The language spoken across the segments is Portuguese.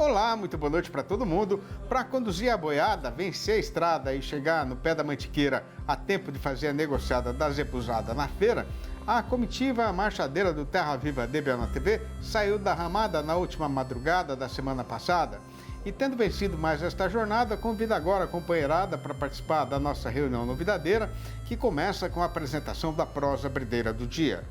Olá, muito boa noite para todo mundo. Para conduzir a boiada, vencer a estrada e chegar no pé da mantiqueira a tempo de fazer a negociada da zebuzada na feira, a comitiva marchadeira do Terra Viva DBA TV saiu da ramada na última madrugada da semana passada. E tendo vencido mais esta jornada, convido agora a companheirada para participar da nossa reunião novidadeira, que começa com a apresentação da prosa brideira do dia.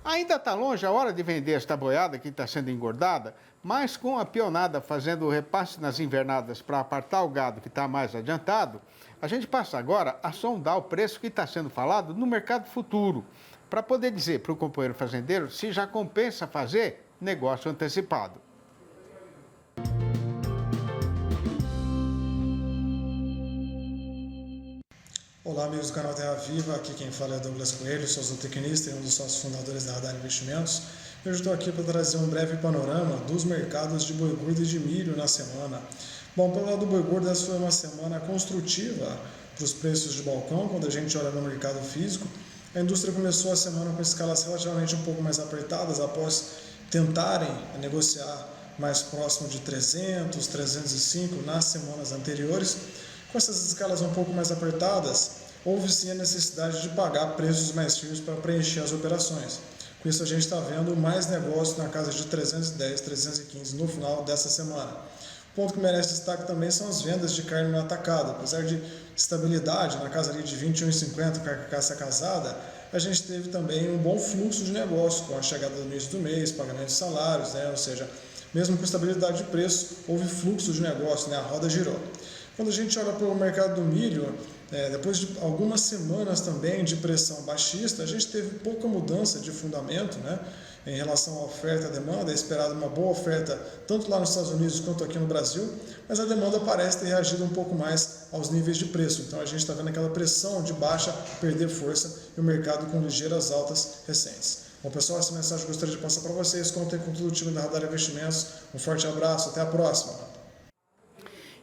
Ainda está longe a hora de vender esta boiada que está sendo engordada, mas com a peonada fazendo o repasse nas invernadas para apartar o gado que está mais adiantado, a gente passa agora a sondar o preço que está sendo falado no mercado futuro, para poder dizer para o companheiro fazendeiro se já compensa fazer negócio antecipado. Olá, amigos do canal Terra Viva, aqui quem fala é Douglas Coelho, sou zootecnista e um dos sócios fundadores da Radar Investimentos. Eu estou aqui para trazer um breve panorama dos mercados de boi gordo e de milho na semana. Bom, pelo lado do boi gordo, essa foi uma semana construtiva para os preços de balcão. Quando a gente olha no mercado físico, a indústria começou a semana com escalas relativamente um pouco mais apertadas após tentarem negociar mais próximo de 300, 305 nas semanas anteriores. Com essas escalas um pouco mais apertadas, houve sim a necessidade de pagar preços mais firmes para preencher as operações. Com isso a gente está vendo mais negócio na casa de 310, 315 no final dessa semana. O ponto que merece destaque também são as vendas de carne no atacado. Apesar de estabilidade na casa ali de 21,50 carcaça casada, a gente teve também um bom fluxo de negócio com a chegada do início do mês, pagamento de salários, ou seja, mesmo com estabilidade de preço, houve fluxo de negócio, a roda girou. Quando a gente olha para o mercado do milho, depois de algumas semanas também de pressão baixista, a gente teve pouca mudança de fundamento, em relação à oferta e à demanda. É esperada uma boa oferta tanto lá nos Estados Unidos quanto aqui no Brasil, mas a demanda parece ter reagido um pouco mais aos níveis de preço. Então a gente está vendo aquela pressão de baixa perder força e o mercado com ligeiras altas recentes. Bom, pessoal, essa mensagem eu gostaria de passar para vocês. Contem com todo o time da Radar Investimentos. Um forte abraço, até a próxima!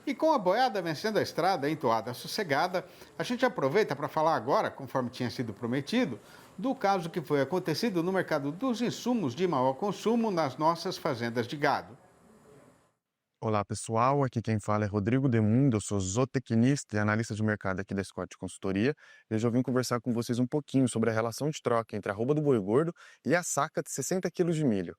E com a boiada vencendo a estrada em toada sossegada, a gente aproveita para falar agora, conforme tinha sido prometido, do caso que foi acontecido no mercado dos insumos de maior consumo nas nossas fazendas de gado. Olá pessoal, aqui quem fala é Rodrigo Demundo, eu sou zootecnista e analista de mercado aqui da Scott Consultoria. E hoje eu vim conversar com vocês um pouquinho sobre a relação de troca entre a arroba do boi gordo e a saca de 60 kg de milho.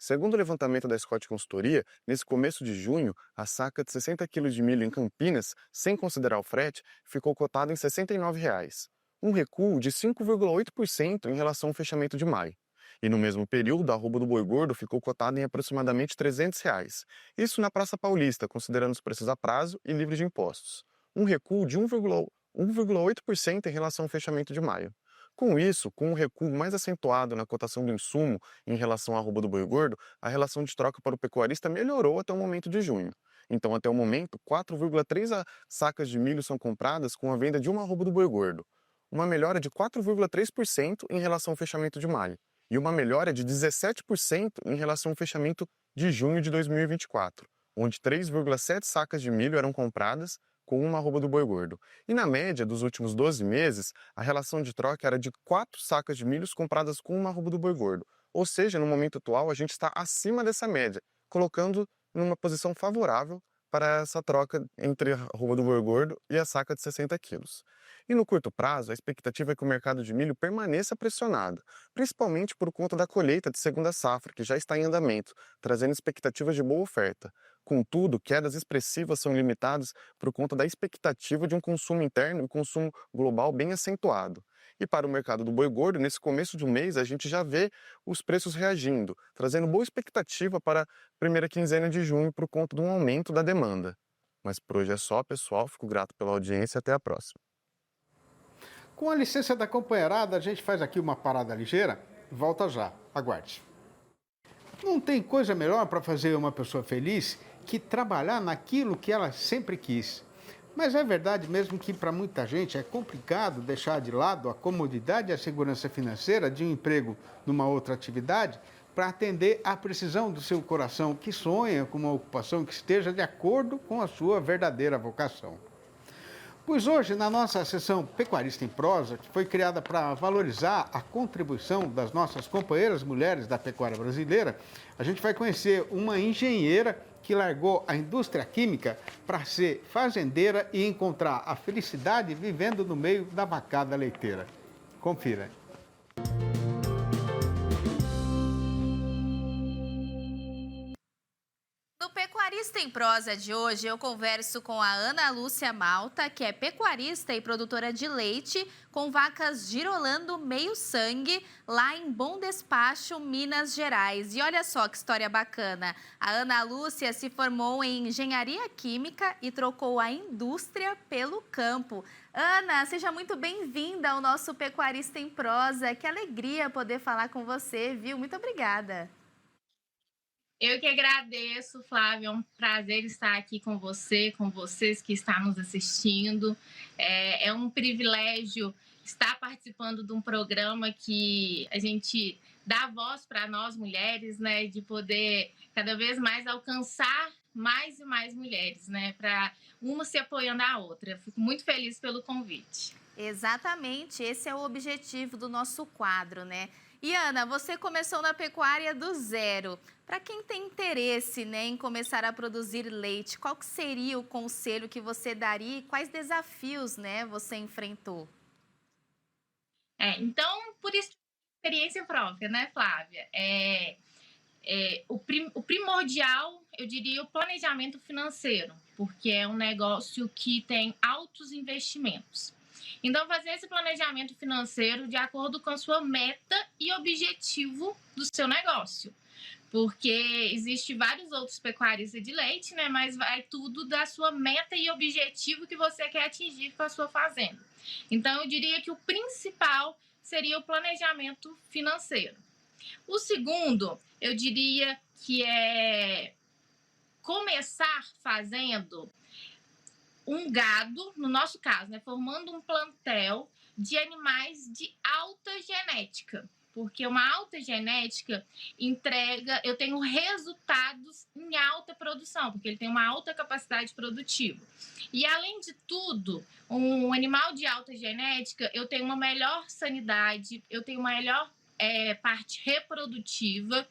Segundo o levantamento da Scott Consultoria, nesse começo de junho, a saca de 60 kg de milho em Campinas, sem considerar o frete, ficou cotada em R$ 69,00, um recuo de 5,8% em relação ao fechamento de maio. E no mesmo período, a arroba do boi gordo ficou cotada em aproximadamente R$ 300,00, isso na Praça Paulista, considerando os preços a prazo e livres de impostos, um recuo de 1,8% em relação ao fechamento de maio. Com isso, com um recuo mais acentuado na cotação do insumo em relação à arroba do boi gordo, a relação de troca para o pecuarista melhorou até o momento de junho. Então, até o momento, 4,3 sacas de milho são compradas com a venda de uma arroba do boi gordo, uma melhora de 4,3% em relação ao fechamento de maio, e uma melhora de 17% em relação ao fechamento de junho de 2024, onde 3,7 sacas de milho eram compradas com uma arroba do boi gordo. E na média dos últimos 12 meses, a relação de troca era de 4 sacas de milhos compradas com uma arroba do boi gordo. Ou seja, no momento atual, a gente está acima dessa média, colocando numa posição favorável para essa troca entre a arroba do boi gordo e a saca de 60 quilos. E no curto prazo, a expectativa é que o mercado de milho permaneça pressionado, principalmente por conta da colheita de segunda safra, que já está em andamento, trazendo expectativas de boa oferta. Contudo, quedas expressivas são limitadas por conta da expectativa de um consumo interno e consumo global bem acentuado. E para o mercado do boi gordo, nesse começo de um mês, a gente já vê os preços reagindo, trazendo boa expectativa para a primeira quinzena de junho por conta de um aumento da demanda. Mas por hoje é só, pessoal. Fico grato pela audiência e até a próxima. Com a licença da companheirada, a gente faz aqui uma parada ligeira. Volta já. Aguarde. Não tem coisa melhor para fazer uma pessoa feliz que trabalhar naquilo que ela sempre quis. Mas é verdade mesmo que para muita gente é complicado deixar de lado a comodidade e a segurança financeira de um emprego numa outra atividade para atender à precisão do seu coração, que sonha com uma ocupação que esteja de acordo com a sua verdadeira vocação. Pois hoje, na nossa sessão Pecuarista em Prosa, que foi criada para valorizar a contribuição das nossas companheiras mulheres da pecuária brasileira, a gente vai conhecer uma engenheira que largou a indústria química para ser fazendeira e encontrar a felicidade vivendo no meio da vacada leiteira. Confira. No Pecuarista em Prosa de hoje, eu converso com a Ana Lúcia Malta, que é pecuarista e produtora de leite com vacas Girolando Meio Sangue, lá em Bom Despacho, Minas Gerais. E olha só que história bacana. A Ana Lúcia se formou em engenharia química e trocou a indústria pelo campo. Ana, seja muito bem-vinda ao nosso Pecuarista em Prosa. Que alegria poder falar com você, viu? Muito obrigada. Eu que agradeço, Flávia, é um prazer estar aqui com você, com vocês que estão nos assistindo. É um privilégio estar participando de um programa que a gente dá voz para nós mulheres, né, de poder cada vez mais alcançar mais e mais mulheres, né, para uma se apoiando à outra. Eu fico muito feliz pelo convite. Exatamente, esse é o objetivo do nosso quadro, né? E Ana, você começou na pecuária do zero. Para quem tem interesse, né, em começar a produzir leite, qual que seria o conselho que você daria e quais desafios, né, você enfrentou? Então, por experiência própria, né, Flávia? O primordial, eu diria, o planejamento financeiro, porque é um negócio que tem altos investimentos. Então, fazer esse planejamento financeiro de acordo com a sua meta e objetivo do seu negócio. Porque existe vários outros pecuaristas de leite, né? Mas vai tudo da sua meta e objetivo que você quer atingir com a sua fazenda. Então, eu diria que o principal seria o planejamento financeiro. O segundo, eu diria que é começar fazendo um gado, no nosso caso, né, formando um plantel de animais de alta genética, porque uma alta genética eu tenho resultados em alta produção, porque ele tem uma alta capacidade produtiva. E, além de tudo, um animal de alta genética, eu tenho uma melhor sanidade, eu tenho uma melhor parte reprodutiva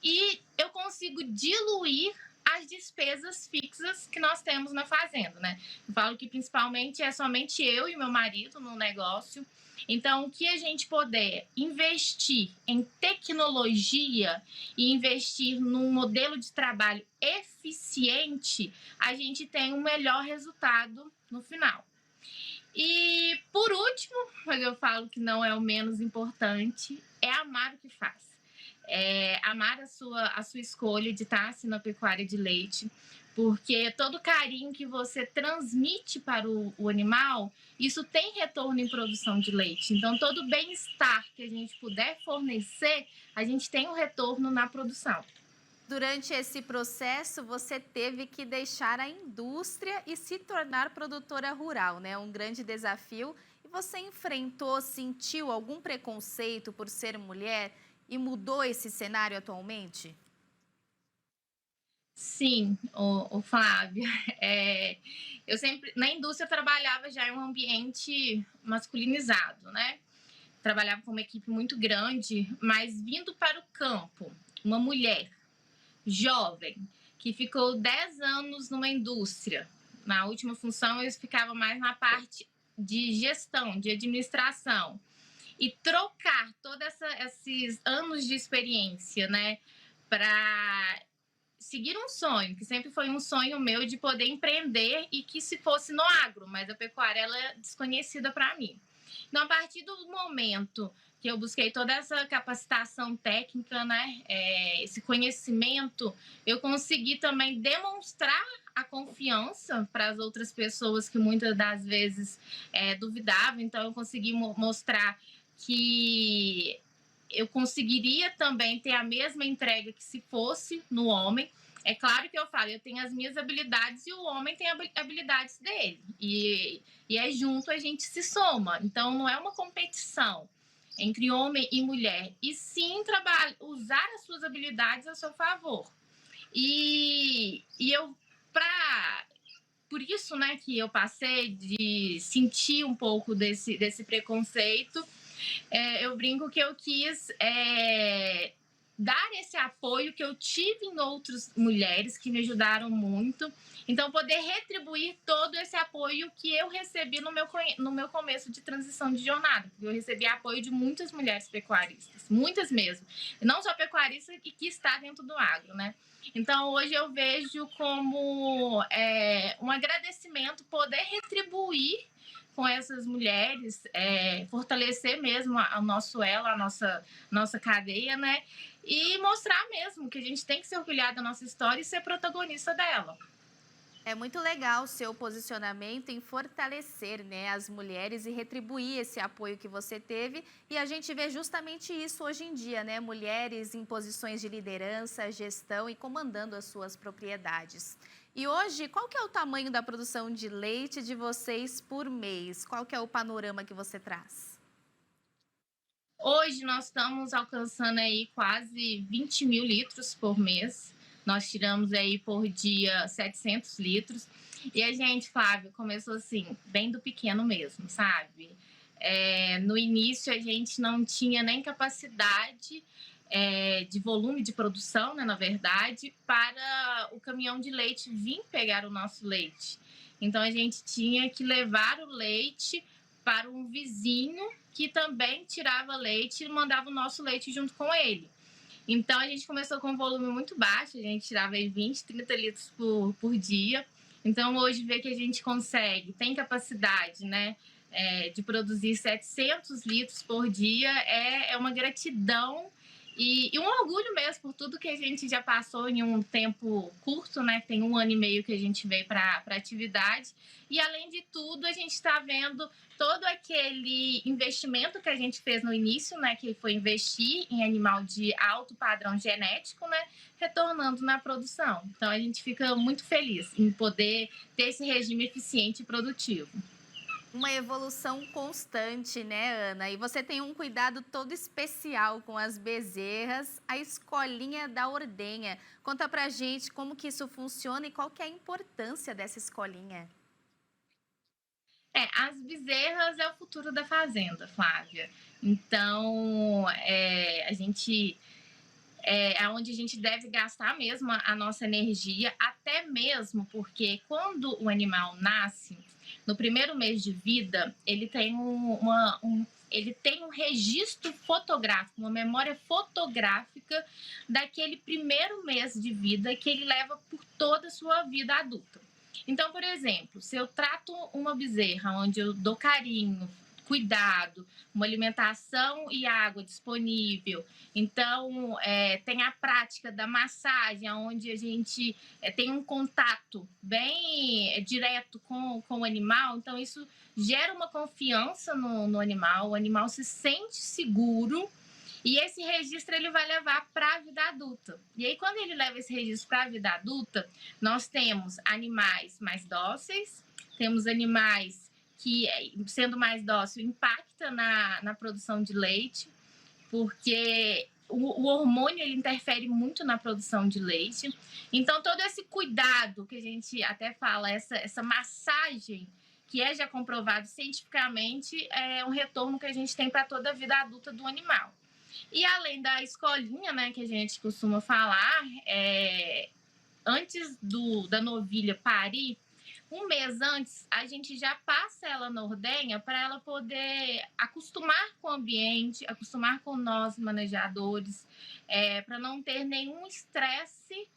e eu consigo diluir as despesas fixas que nós temos na fazenda, né? Eu falo que principalmente é somente eu e meu marido no negócio. Então, o que a gente puder investir em tecnologia e investir num modelo de trabalho eficiente, a gente tem um melhor resultado no final. E, por último, mas eu falo que não é o menos importante, é amar o que faz. Amar a sua escolha de estar assim, na pecuária de leite, porque todo carinho que você transmite para o animal, isso tem retorno em produção de leite. Então, todo bem-estar que a gente puder fornecer, a gente tem um retorno na produção. Durante esse processo, você teve que deixar a indústria e se tornar produtora rural, né? Um grande desafio. E você enfrentou, sentiu algum preconceito por ser mulher? E mudou esse cenário atualmente? Sim, o Flávia. Eu sempre, na indústria, eu trabalhava já em um ambiente masculinizado, né? Trabalhava com uma equipe muito grande, mas vindo para o campo, uma mulher jovem, que ficou 10 anos numa indústria. Na última função, eu ficava mais na parte de gestão, de administração. E trocar todos esses anos de experiência, né, para seguir um sonho, que sempre foi um sonho meu de poder empreender e que se fosse no agro, mas a pecuária ela é desconhecida para mim. Então, a partir do momento que eu busquei toda essa capacitação técnica, né, esse conhecimento, eu consegui também demonstrar a confiança para as outras pessoas que muitas das vezes duvidavam. Então, eu consegui mostrar que eu conseguiria também ter a mesma entrega que se fosse no homem. É claro que eu falo, eu tenho as minhas habilidades e o homem tem habilidades dele. E junto a gente se soma. Então, não é uma competição entre homem e mulher. E sim, usar as suas habilidades a seu favor. E eu, para por isso, né, que eu passei de sentir um pouco desse preconceito. Eu brinco que eu quis dar esse apoio que eu tive em outras mulheres que me ajudaram muito. Então, poder retribuir todo esse apoio que eu recebi no meu começo de transição de jornada. Porque eu recebi apoio de muitas mulheres pecuaristas, muitas mesmo. Não só pecuaristas que está dentro do agro, né? Então, hoje eu vejo como um agradecimento poder retribuir com essas mulheres, fortalecer mesmo o nosso elo, a nossa cadeia, né? E mostrar mesmo que a gente tem que se orgulhar da nossa história e ser protagonista dela. É muito legal o seu posicionamento em fortalecer, né, as mulheres e retribuir esse apoio que você teve. E a gente vê justamente isso hoje em dia, né? Mulheres em posições de liderança, gestão e comandando as suas propriedades. E hoje, qual que é o tamanho da produção de leite de vocês por mês? Qual que é o panorama que você traz? Hoje nós estamos alcançando aí quase 20 mil litros por mês. Nós tiramos aí por dia 700 litros. E a gente, Flávio, começou assim, bem do pequeno mesmo, sabe? No início a gente não tinha nem capacidade de volume de produção, né, na verdade, para o caminhão de leite vir pegar o nosso leite. Então a gente tinha que levar o leite para um vizinho que também tirava leite e mandava o nosso leite junto com ele. Então a gente começou com um volume muito baixo, a gente tirava aí 20, 30 litros por dia. Então hoje ver que a gente consegue, tem capacidade, né, de produzir 700 litros por dia é uma gratidão e um orgulho mesmo por tudo que a gente já passou em um tempo curto, né? Tem 1 ano e meio que a gente veio para a atividade. E, além de tudo, a gente está vendo todo aquele investimento que a gente fez no início, né? Que foi investir em animal de alto padrão genético, né? Retornando na produção. Então, a gente fica muito feliz em poder ter esse regime eficiente e produtivo. Uma evolução constante, né, Ana? E você tem um cuidado todo especial com as bezerras, a escolinha da ordenha. Conta pra gente como que isso funciona e qual que é a importância dessa escolinha. As bezerras é o futuro da fazenda, Flávia. Então, a gente é onde a gente deve gastar mesmo a nossa energia, até mesmo porque quando o animal nasce, no primeiro mês de vida, ele tem ele tem um registro fotográfico, uma memória fotográfica daquele primeiro mês de vida que ele leva por toda a sua vida adulta. Então, por exemplo, se eu trato uma bezerra onde eu dou carinho, cuidado, uma alimentação e água disponível. Então, tem a prática da massagem, onde a gente tem um contato bem direto com o animal. Então, isso gera uma confiança no animal. O animal se sente seguro e esse registro ele vai levar para a vida adulta. E aí, quando ele leva esse registro para a vida adulta, nós temos animais mais dóceis, temos animais que, sendo mais dócil, impacta na produção de leite, porque o hormônio ele interfere muito na produção de leite. Então, todo esse cuidado que a gente até fala, essa massagem, que já comprovado cientificamente, é um retorno que a gente tem para toda a vida adulta do animal. E além da escolinha, né, que a gente costuma falar, antes da novilha parir, 1 mês antes, a gente já passa ela na ordenha para ela poder acostumar com o ambiente, acostumar com nós, manejadores, para não ter nenhum estresse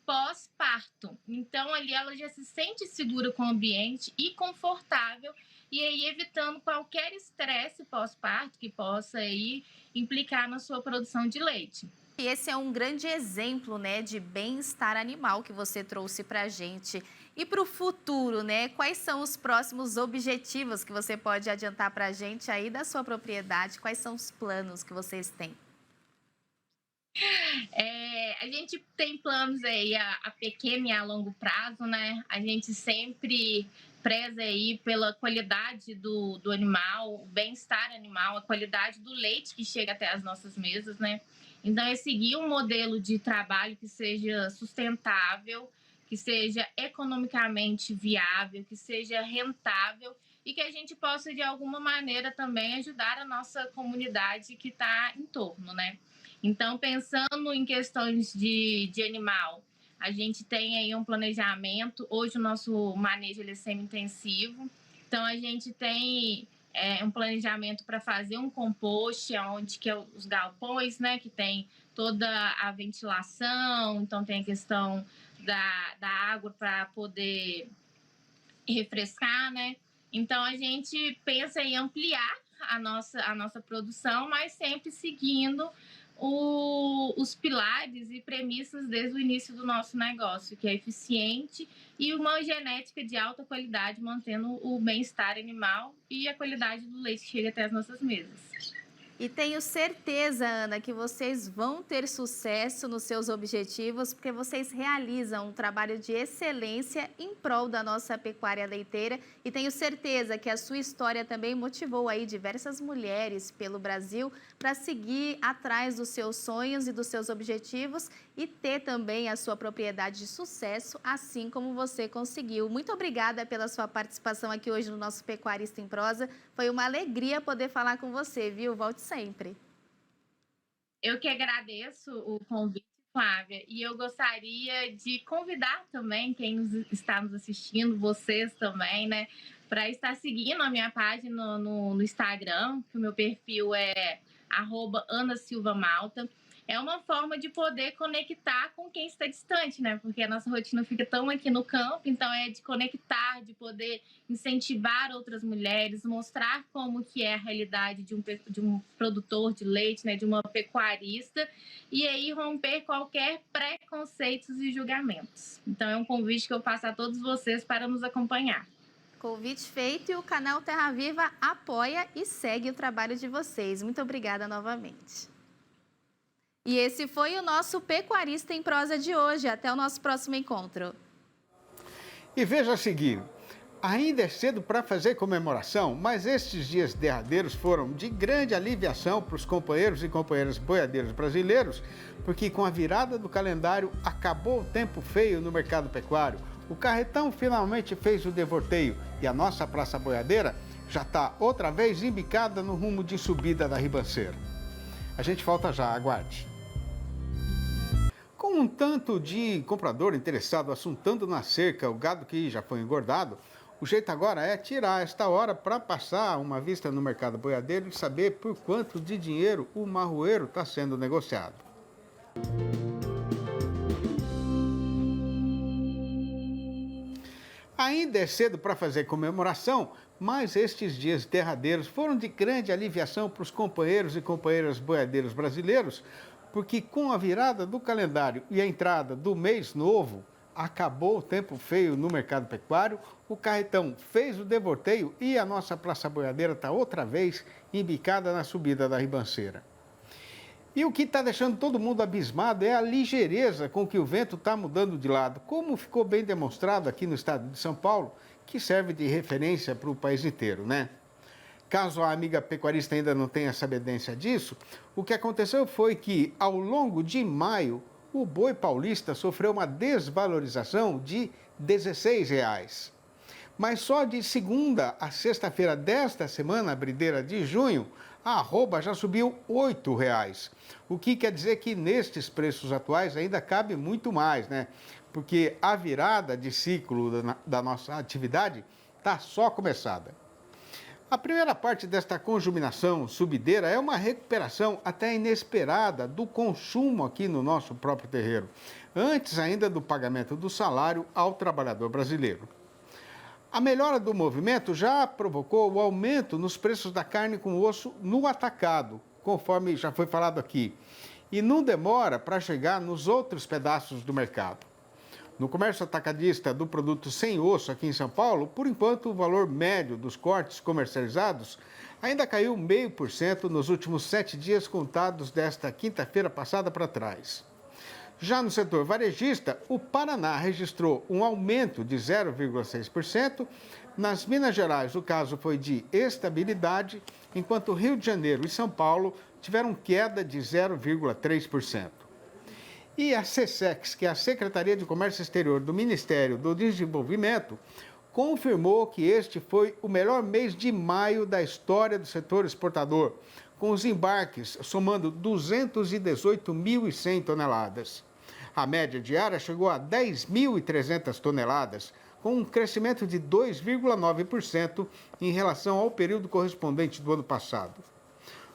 pós-parto. Então, ali ela já se sente segura com o ambiente e confortável, e aí evitando qualquer estresse pós-parto que possa aí implicar na sua produção de leite. E esse é um grande exemplo, né, de bem-estar animal que você trouxe para a gente. E para o futuro, né, quais são os próximos objetivos que você pode adiantar para a gente aí da sua propriedade? Quais são os planos que vocês têm? A gente tem planos aí a pequeno e a longo prazo, né? A gente sempre preza aí pela qualidade do animal, o bem-estar animal, a qualidade do leite que chega até as nossas mesas, né? Então, é seguir um modelo de trabalho que seja sustentável, que seja economicamente viável, que seja rentável e que a gente possa, de alguma maneira, também ajudar a nossa comunidade que está em torno, né? Então, pensando em questões de animal, a gente tem aí um planejamento. Hoje o nosso manejo ele é semi-intensivo, então a gente tem um planejamento para fazer um compost, onde que é os galpões, né, que tem toda a ventilação, então tem a questão da água para poder refrescar, né? Então a gente pensa em ampliar a nossa produção, mas sempre seguindo os pilares e premissas desde o início do nosso negócio, que é eficiente e uma genética de alta qualidade, mantendo o bem-estar animal e a qualidade do leite que chega até as nossas mesas. E tenho certeza, Ana, que vocês vão ter sucesso nos seus objetivos, porque vocês realizam um trabalho de excelência em prol da nossa pecuária leiteira. E tenho certeza que a sua história também motivou aí diversas mulheres pelo Brasil para seguir atrás dos seus sonhos e dos seus objetivos e ter também a sua propriedade de sucesso, assim como você conseguiu. Muito obrigada pela sua participação aqui hoje no nosso Pecuarista em Prosa. Foi uma alegria poder falar com você, viu? Volte sempre. Eu que agradeço o convite, Flávia, e eu gostaria de convidar também quem está nos assistindo, vocês também, né, para estar seguindo a minha página no Instagram, que o meu perfil é @AnaSilvaMalta. É uma forma de poder conectar com quem está distante, né? Porque a nossa rotina fica tão aqui no campo, então é de conectar, de poder incentivar outras mulheres, mostrar como que é a realidade de um produtor de leite, né? De uma pecuarista, e aí romper qualquer preconceitos e julgamentos. Então é um convite que eu faço a todos vocês para nos acompanhar. Convite feito, e o canal Terra Viva apoia e segue o trabalho de vocês. Muito obrigada novamente. E esse foi o nosso Pecuarista em Prosa de hoje. Até o nosso próximo encontro. E veja a seguir, ainda é cedo para fazer comemoração, mas estes dias derradeiros foram de grande aliviação para os companheiros e companheiras boiadeiros brasileiros, porque com a virada do calendário acabou o tempo feio no mercado pecuário. O carretão finalmente fez o devorteio e a nossa praça boiadeira já está outra vez embicada no rumo de subida da ribanceira. A gente volta já, aguarde. Com um tanto de comprador interessado assuntando na cerca o gado que já foi engordado, o jeito agora é tirar esta hora para passar uma vista no mercado boiadeiro e saber por quanto de dinheiro o marroeiro está sendo negociado. Ainda é cedo para fazer comemoração, mas estes dias derradeiros foram de grande aliviação para os companheiros e companheiras boiadeiros brasileiros, porque com a virada do calendário e a entrada do mês novo, acabou o tempo feio no mercado pecuário, o carretão fez o devorteio e a nossa praça boiadeira está outra vez embicada na subida da ribanceira. E o que está deixando todo mundo abismado é a ligeireza com que o vento está mudando de lado, como ficou bem demonstrado aqui no estado de São Paulo, que serve de referência para o país inteiro, né? Caso a amiga pecuarista ainda não tenha sabedência disso, o que aconteceu foi que, ao longo de maio, o boi paulista sofreu uma desvalorização de R$16. Mas só de segunda a sexta-feira desta semana, abrideira de junho, a arroba já subiu R$8. O que quer dizer que nestes preços atuais ainda cabe muito mais, né? Porque a virada de ciclo da nossa atividade está só começada. A primeira parte desta conjuminação subideira é uma recuperação até inesperada do consumo aqui no nosso próprio terreiro, antes ainda do pagamento do salário ao trabalhador brasileiro. A melhora do movimento já provocou o aumento nos preços da carne com osso no atacado, conforme já foi falado aqui, e não demora para chegar nos outros pedaços do mercado. No comércio atacadista do produto sem osso aqui em São Paulo, por enquanto o valor médio dos cortes comercializados ainda caiu 0,5% nos últimos 7 dias contados desta quinta-feira passada para trás. Já no setor varejista, o Paraná registrou um aumento de 0,6%. Nas Minas Gerais, o caso foi de estabilidade, enquanto Rio de Janeiro e São Paulo tiveram queda de 0,3%. E a SECEX, que é a Secretaria de Comércio Exterior do Ministério do Desenvolvimento, confirmou que este foi o melhor mês de maio da história do setor exportador, com os embarques somando 218.100 toneladas. A média diária chegou a 10.300 toneladas, com um crescimento de 2,9% em relação ao período correspondente do ano passado.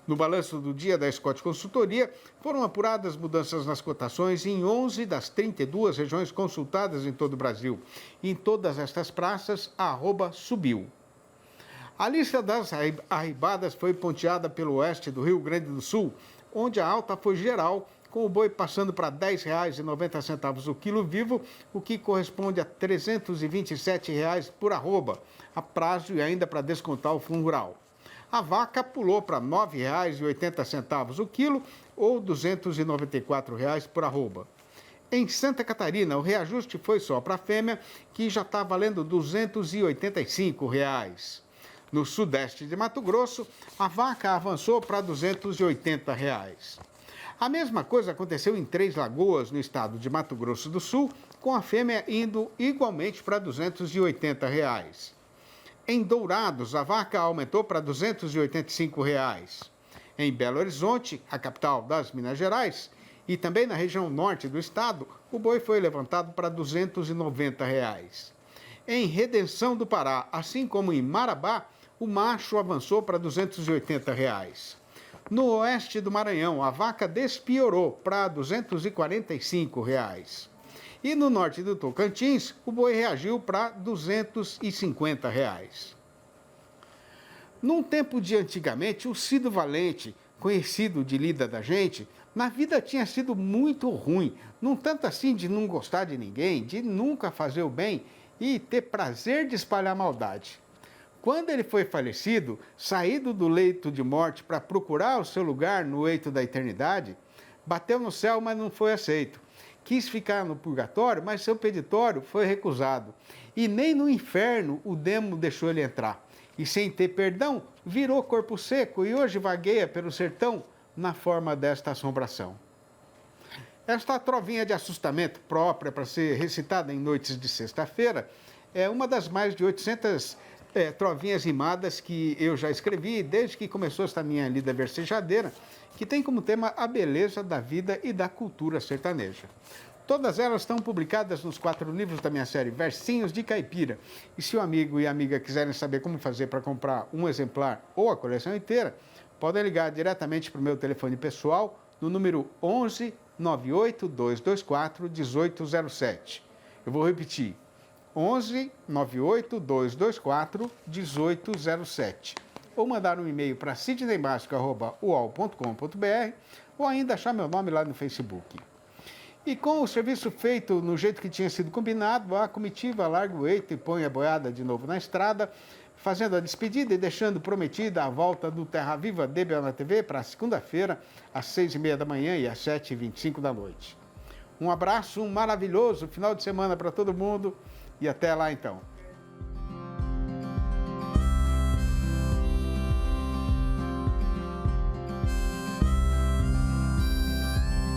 No balanço do dia da Scott Consultoria, foram apuradas mudanças nas cotações em 11 das 32 regiões consultadas em todo o Brasil. Em todas estas praças, a arroba subiu. A lista das arribadas foi ponteada pelo oeste do Rio Grande do Sul, onde a alta foi geral, com o boi passando para R$ 10,90 o quilo vivo, o que corresponde a R$ 327 por arroba, a prazo e ainda para descontar o fundo rural. A vaca pulou para R$ 9,80 o quilo ou R$ 294 por arroba. Em Santa Catarina, o reajuste foi só para a fêmea, que já está valendo R$ 285. No sudeste de Mato Grosso, a vaca avançou para R$ 280. A mesma coisa aconteceu em Três Lagoas, no estado de Mato Grosso do Sul, com a fêmea indo igualmente para R$ 280. Em Dourados, a vaca aumentou para R$ 285. Em Belo Horizonte, a capital das Minas Gerais, e também na região norte do estado, o boi foi levantado para R$ 290. Em Redenção do Pará, assim como em Marabá, o macho avançou para R$ 280. No oeste do Maranhão, a vaca despiorou para R$ 245. E no norte do Tocantins, o boi reagiu para R$ 250. Num tempo de antigamente, o Cido Valente, conhecido de lida da gente, na vida tinha sido muito ruim, não tanto assim de não gostar de ninguém, de nunca fazer o bem e ter prazer de espalhar maldade. Quando ele foi falecido, saído do leito de morte para procurar o seu lugar no eito da eternidade, bateu no céu, mas não foi aceito. Quis ficar no purgatório, mas seu peditório foi recusado. E nem no inferno o demo deixou ele entrar. E sem ter perdão, virou corpo seco e hoje vagueia pelo sertão na forma desta assombração. Esta trovinha de assustamento própria para ser recitada em noites de sexta-feira é uma das mais de 800 trovinhas rimadas que eu já escrevi desde que começou esta minha lida versejadeira, que tem como tema a beleza da vida e da cultura sertaneja. Todas elas estão publicadas nos 4 livros da minha série Versinhos de Caipira. E se o amigo e a amiga quiserem saber como fazer para comprar um exemplar ou a coleção inteira, podem ligar diretamente para o meu telefone pessoal no número 11 98 224 1807. Eu vou repetir. 11 98 224 1807 ou mandar um e-mail para sidneymasco@uol.com.br ou ainda achar meu nome lá no Facebook. E com o serviço feito no jeito que tinha sido combinado, a comitiva larga o eito e põe a boiada de novo na estrada, fazendo a despedida e deixando prometida a volta do Terra Viva DBO na TV para segunda-feira, às 6h30 da manhã e às 7h25 da noite. Um abraço, um maravilhoso final de semana para todo mundo. E até lá, então.